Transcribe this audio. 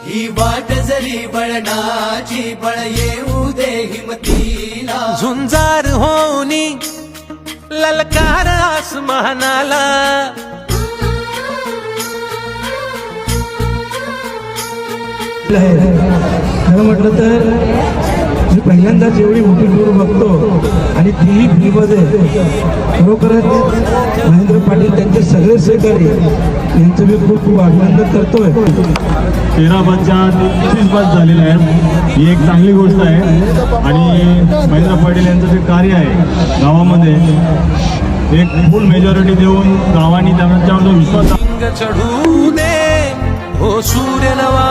ही वाट जरी बळणाची बळ येऊ दे हिमतीला झुंजार होनी ललकार आसमानाला खरं म्हटलं तर मी पहिल्यांदाच एवढी मोठी टूर बघतो आणि तीही फ्रीमध्ये खरोखरच महेंद्र पाटील त्यांचे सगळे सहकारी यांचं मी खूप खूप अभिनंदन करतोय. 13 बच्चा 30 बस झालेले आहेत, ही एक चांगली गोष्ट आहे. आणि महेंद्र पाटील यांचं जे कार्य आहे गावामध्ये एक फुल मेजॉरिटी देऊन गावांनी त्यांच्यावर जो विश्वास चढू दे हो सूर्य नवा